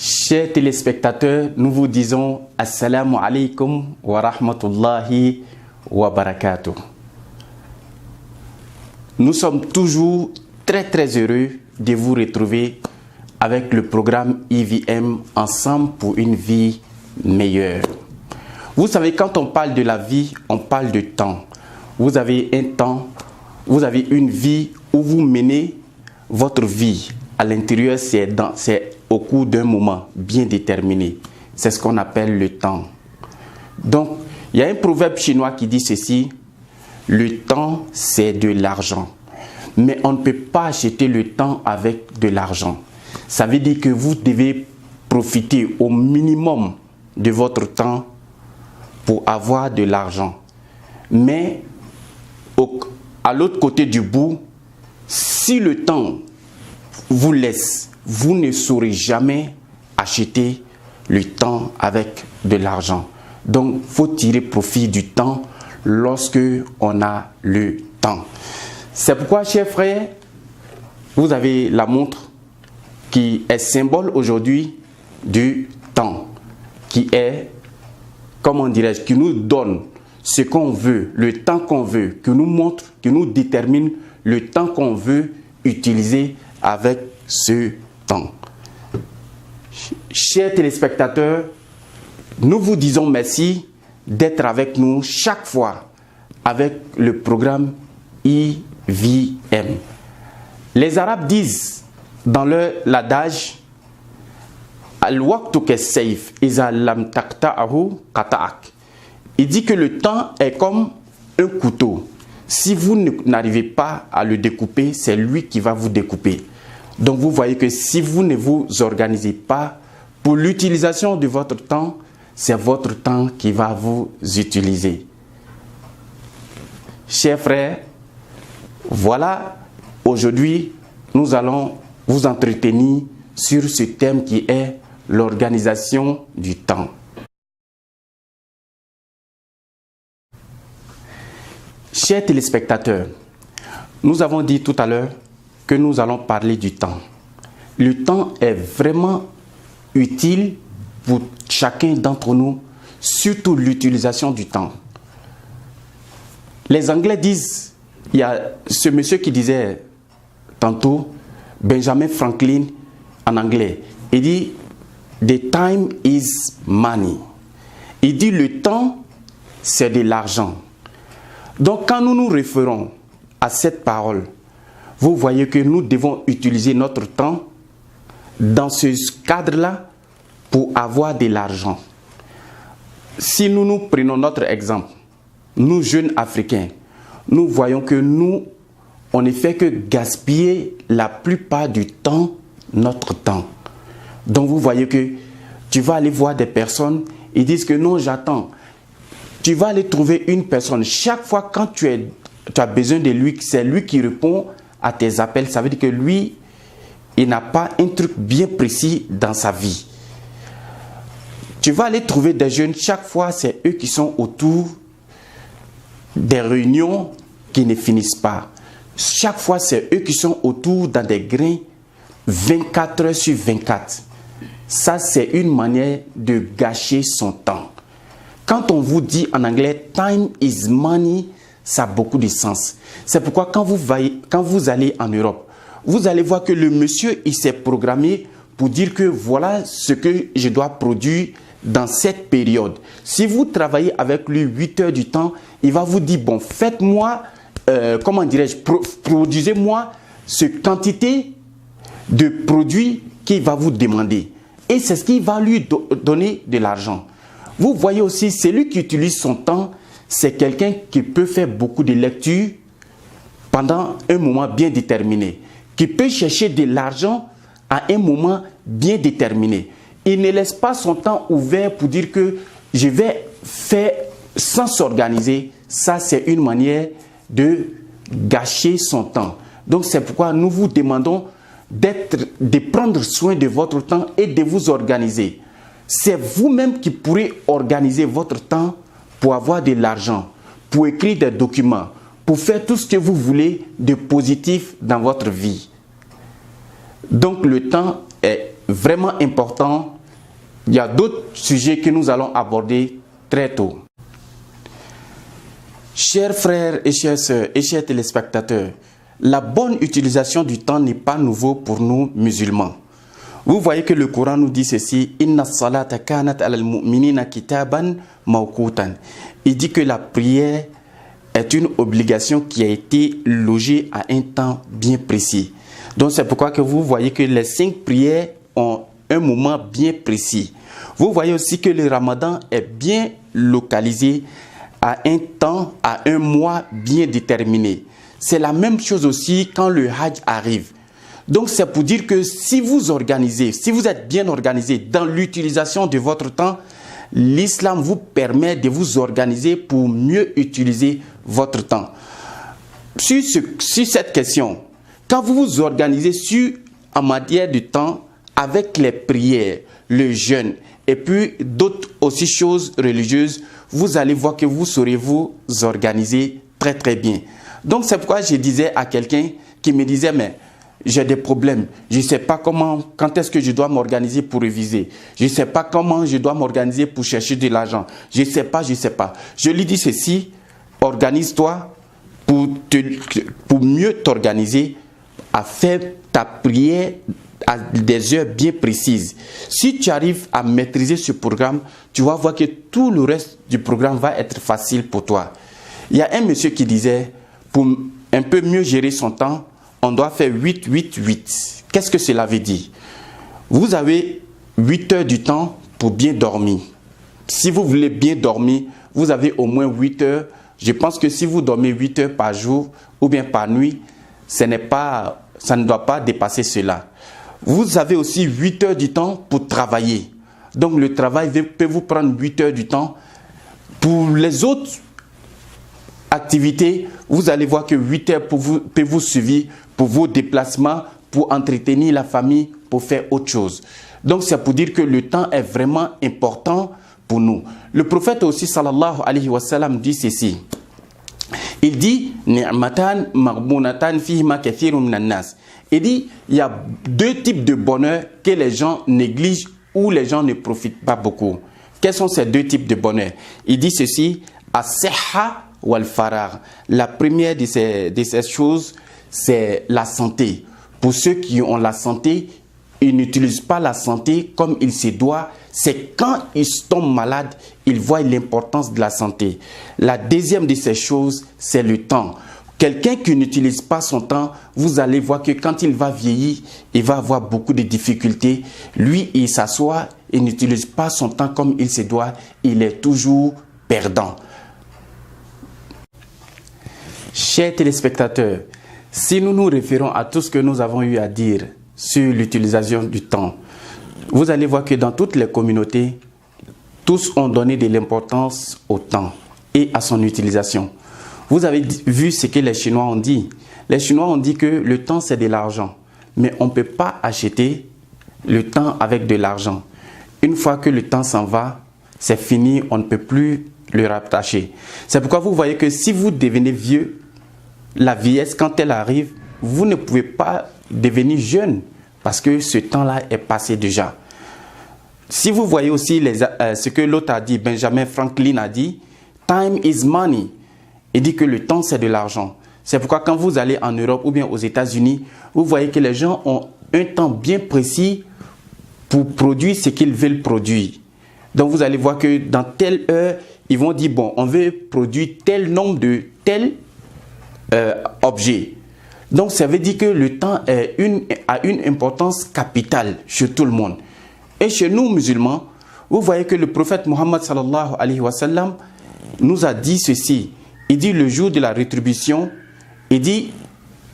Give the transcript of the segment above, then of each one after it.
Chers téléspectateurs, nous vous disons Assalamu alaikum wa rahmatullahi wa barakatuh. Nous sommes toujours très heureux de vous retrouver avec le programme IVM Ensemble pour une vie meilleure. Vous savez, quand on parle de la vie, on parle de temps. Vous avez un temps, vous avez une vie où vous menez votre vie. À l'intérieur, c'est au cours d'un moment bien déterminé. C'est ce qu'on appelle le temps. Donc, il y a un proverbe chinois qui dit ceci: le temps, c'est de l'argent. Mais on ne peut pas acheter le temps avec de l'argent. Ça veut dire que vous devez profiter au minimum de votre temps pour avoir de l'argent. Mais à l'autre côté du bout, si le temps vous laisse, vous ne saurez jamais acheter le temps avec de l'argent. Donc, il faut tirer profit du temps lorsque on a le temps. C'est pourquoi, chers frères, vous avez la montre qui est symbole aujourd'hui du temps, qui est, comment dirais-je, qui nous donne ce qu'on veut, le temps qu'on veut, qui nous montre, qui nous détermine le temps qu'on veut utiliser avec ce temps. Chers téléspectateurs, nous vous disons merci d'être avec nous chaque fois avec le programme IVM. Les Arabes disent dans l'adage Al-waqtu kas-sayf iza lam taqta'ahu qata'ak. Il dit que le temps est comme un couteau. Si vous n'arrivez pas à le découper, c'est lui qui va vous découper. Donc vous voyez que si vous ne vous organisez pas pour l'utilisation de votre temps, c'est votre temps qui va vous utiliser. Chers frères, voilà, aujourd'hui, nous allons vous entretenir sur ce thème qui est l'organisation du temps. Chers téléspectateurs, nous avons dit tout à l'heure que nous allons parler du temps. Le temps est vraiment utile pour chacun d'entre nous, surtout l'utilisation du temps. Les Anglais disent, il y a ce monsieur qui disait tantôt, Benjamin Franklin en anglais, il dit « The time is money ». Il dit « le temps, c'est de l'argent ». Donc quand nous nous référons à cette parole, vous voyez que nous devons utiliser notre temps dans ce cadre-là pour avoir de l'argent. Si nous prenons notre exemple, nous jeunes Africains, nous voyons que nous, on ne fait que gaspiller la plupart du temps, notre temps. Donc vous voyez que tu vas aller voir des personnes, ils disent que non, j'attends. Tu vas aller trouver une personne. Chaque fois quand tu as besoin de lui, c'est lui qui répond à tes appels. Ça veut dire que lui, il n'a pas un truc bien précis dans sa vie. Tu vas aller trouver des jeunes, chaque fois c'est eux qui sont autour des réunions qui ne finissent pas. Chaque fois c'est eux qui sont autour dans des grains 24 heures sur 24. Ça c'est une manière de gâcher son temps. Quand on vous dit en anglais « time is money », ça a beaucoup de sens. C'est pourquoi quand vous allez en Europe, vous allez voir que le monsieur, il s'est programmé pour dire que voilà ce que je dois produire dans cette période. Si vous travaillez avec lui 8 heures du temps, il va vous dire, bon, faites-moi, comment dirais-je, produisez-moi cette quantité de produits qu'il va vous demander. Et c'est ce qui va lui donner de l'argent. Vous voyez aussi, celui qui utilise son temps, c'est quelqu'un qui peut faire beaucoup de lectures pendant un moment bien déterminé, qui peut chercher de l'argent à un moment bien déterminé. Il ne laisse pas son temps ouvert pour dire que je vais faire sans s'organiser. Ça, c'est une manière de gâcher son temps. Donc, c'est pourquoi nous vous demandons de prendre soin de votre temps et de vous organiser. C'est vous-même qui pourrez organiser votre temps pour avoir de l'argent, pour écrire des documents, pour faire tout ce que vous voulez de positif dans votre vie. Donc le temps est vraiment important. Il y a d'autres sujets que nous allons aborder très tôt. Chers frères et chères sœurs et chers téléspectateurs, la bonne utilisation du temps n'est pas nouveau pour nous musulmans. Vous voyez que le Coran nous dit ceci, Inna salata kanat alal mu'minina kitaban mawqutan. Il dit que la prière est une obligation qui a été logée à un temps bien précis. Donc c'est pourquoi que vous voyez que les 5 prières ont un moment bien précis. Vous voyez aussi que le Ramadan est bien localisé à un temps, à un mois bien déterminé. C'est la même chose aussi quand le Hajj arrive. Donc c'est pour dire que si vous organisez, si vous êtes bien organisé dans l'utilisation de votre temps, l'islam vous permet de vous organiser pour mieux utiliser votre temps. Sur cette question, quand vous vous organisez en matière de temps avec les prières, le jeûne et puis d'autres aussi choses religieuses, vous allez voir que vous saurez vous organiser très très bien. Donc c'est pourquoi je disais à quelqu'un qui me disait mais j'ai des problèmes, je ne sais pas quand est-ce que je dois m'organiser pour réviser, je ne sais pas comment je dois m'organiser pour chercher de l'argent, je ne sais pas. Je lui dis ceci, organise-toi pour mieux t'organiser à faire ta prière à des heures bien précises. Si tu arrives à maîtriser ce programme, tu vas voir que tout le reste du programme va être facile pour toi. Il y a un monsieur qui disait, pour un peu mieux gérer son temps, on doit faire 8-8-8. Qu'est-ce que cela veut dire? Vous avez 8 heures du temps pour bien dormir. Si vous voulez bien dormir, vous avez au moins 8 heures. Je pense que si vous dormez 8 heures par jour ou bien par nuit, ça ne doit pas dépasser cela. Vous avez aussi 8 heures du temps pour travailler. Donc le travail peut vous prendre 8 heures du temps. Pour les autres activités, vous allez voir que 8 heures peut vous suffire pour vos déplacements, pour entretenir la famille, pour faire autre chose. Donc c'est pour dire que le temps est vraiment important pour nous. Le prophète aussi sallallahu alayhi wa sallam dit ceci. Il dit ni'matan maghbunatan fihima kathirun minan nas. Il dit il y a 2 types de bonheur que les gens négligent ou les gens ne profitent pas beaucoup. Quels sont ces 2 types de bonheur? Il dit ceci, as-sihha wal farar. La première de ces choses, c'est la santé. Pour ceux qui ont la santé, ils n'utilisent pas la santé comme il se doit. C'est quand ils tombent malades, ils voient l'importance de la santé. La deuxième de ces choses, c'est le temps. Quelqu'un qui n'utilise pas son temps, vous allez voir que quand il va vieillir, il va avoir beaucoup de difficultés. Lui, il s'assoit, il n'utilise pas son temps comme il se doit, il est toujours perdant. Chers téléspectateurs, si nous nous référons à tout ce que nous avons eu à dire sur l'utilisation du temps, vous allez voir que dans toutes les communautés, tous ont donné de l'importance au temps et à son utilisation. Vous avez vu ce que les Chinois ont dit. Les Chinois ont dit que le temps c'est de l'argent, mais on ne peut pas acheter le temps avec de l'argent. Une fois que le temps s'en va, c'est fini, on ne peut plus le rattacher. C'est pourquoi vous voyez que si vous devenez vieux, la vieillesse, quand elle arrive, vous ne pouvez pas devenir jeune parce que ce temps-là est passé déjà. Si vous voyez aussi ce que l'autre a dit, Benjamin Franklin a dit, time is money. Il dit que le temps c'est de l'argent. C'est pourquoi quand vous allez en Europe ou bien aux États-Unis, vous voyez que les gens ont un temps bien précis pour produire ce qu'ils veulent produire. Donc vous allez voir que dans telle heure, ils vont dire, bon, on veut produire tel nombre de tel objet. Donc ça veut dire que le temps a une importance capitale chez tout le monde. Et chez nous musulmans, vous voyez que le prophète Mohammed sallallahu alayhi wa sallam nous a dit ceci. Il dit le jour de la rétribution, il dit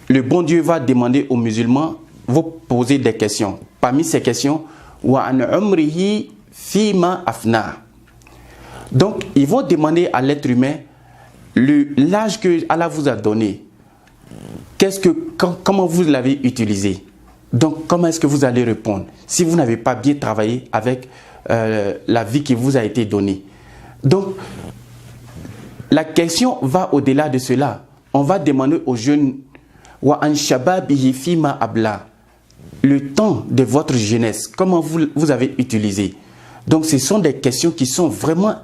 le bon Dieu va demander aux musulmans, vous poser des questions. Parmi ces questions, wa an umrihi fima afna. Donc ils vont demander à l'être humain l'âge que Allah vous a donné. Comment vous l'avez utilisé? Donc comment est-ce que vous allez répondre si vous n'avez pas bien travaillé avec la vie qui vous a été donnée? Donc la question va au-delà de cela. On va demander aux jeunes wa an shababihi fima abla. le temps de votre jeunesse, comment vous avez utilisé? Donc ce sont des questions qui sont vraiment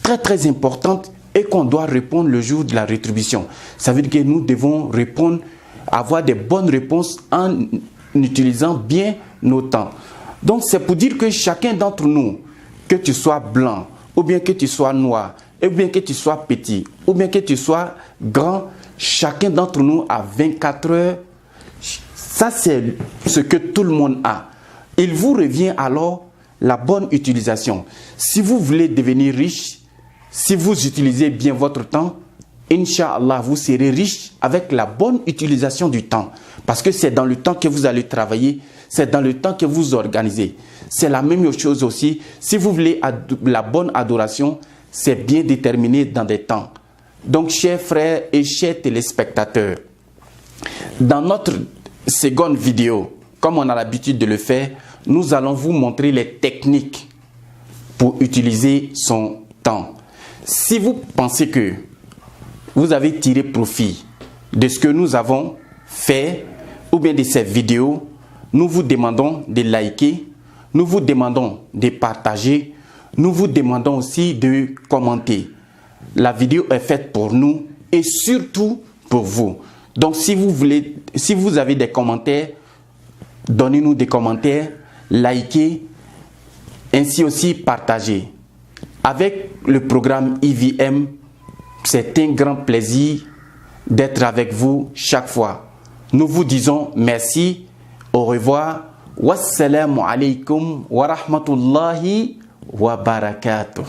très très importantes et qu'on doit répondre le jour de la rétribution. Ça veut dire que nous devons répondre, avoir des bonnes réponses en utilisant bien nos temps. Donc c'est pour dire que chacun d'entre nous, que tu sois blanc, ou bien que tu sois noir, ou bien que tu sois petit, ou bien que tu sois grand, chacun d'entre nous a 24 heures. Ça c'est ce que tout le monde a. Il vous revient alors la bonne utilisation. Si vous voulez devenir riche, si vous utilisez bien votre temps, Inch'Allah, vous serez riche avec la bonne utilisation du temps. Parce que c'est dans le temps que vous allez travailler, c'est dans le temps que vous organisez. C'est la même chose aussi. Si vous voulez la bonne adoration, c'est bien déterminé dans des temps. Donc, chers frères et chers téléspectateurs, dans notre seconde vidéo, comme on a l'habitude de le faire, nous allons vous montrer les techniques pour utiliser son temps. Si vous pensez que vous avez tiré profit de ce que nous avons fait ou bien de ces vidéos, nous vous demandons de liker, nous vous demandons de partager, nous vous demandons aussi de commenter. La vidéo est faite pour nous et surtout pour vous. Donc si vous avez des commentaires, donnez-nous des commentaires, likez, ainsi aussi partagez. Avec le programme IVM, c'est un grand plaisir d'être avec vous chaque fois. Nous vous disons merci, au revoir, wassalamu alaikum wa rahmatullahi wa barakatuh.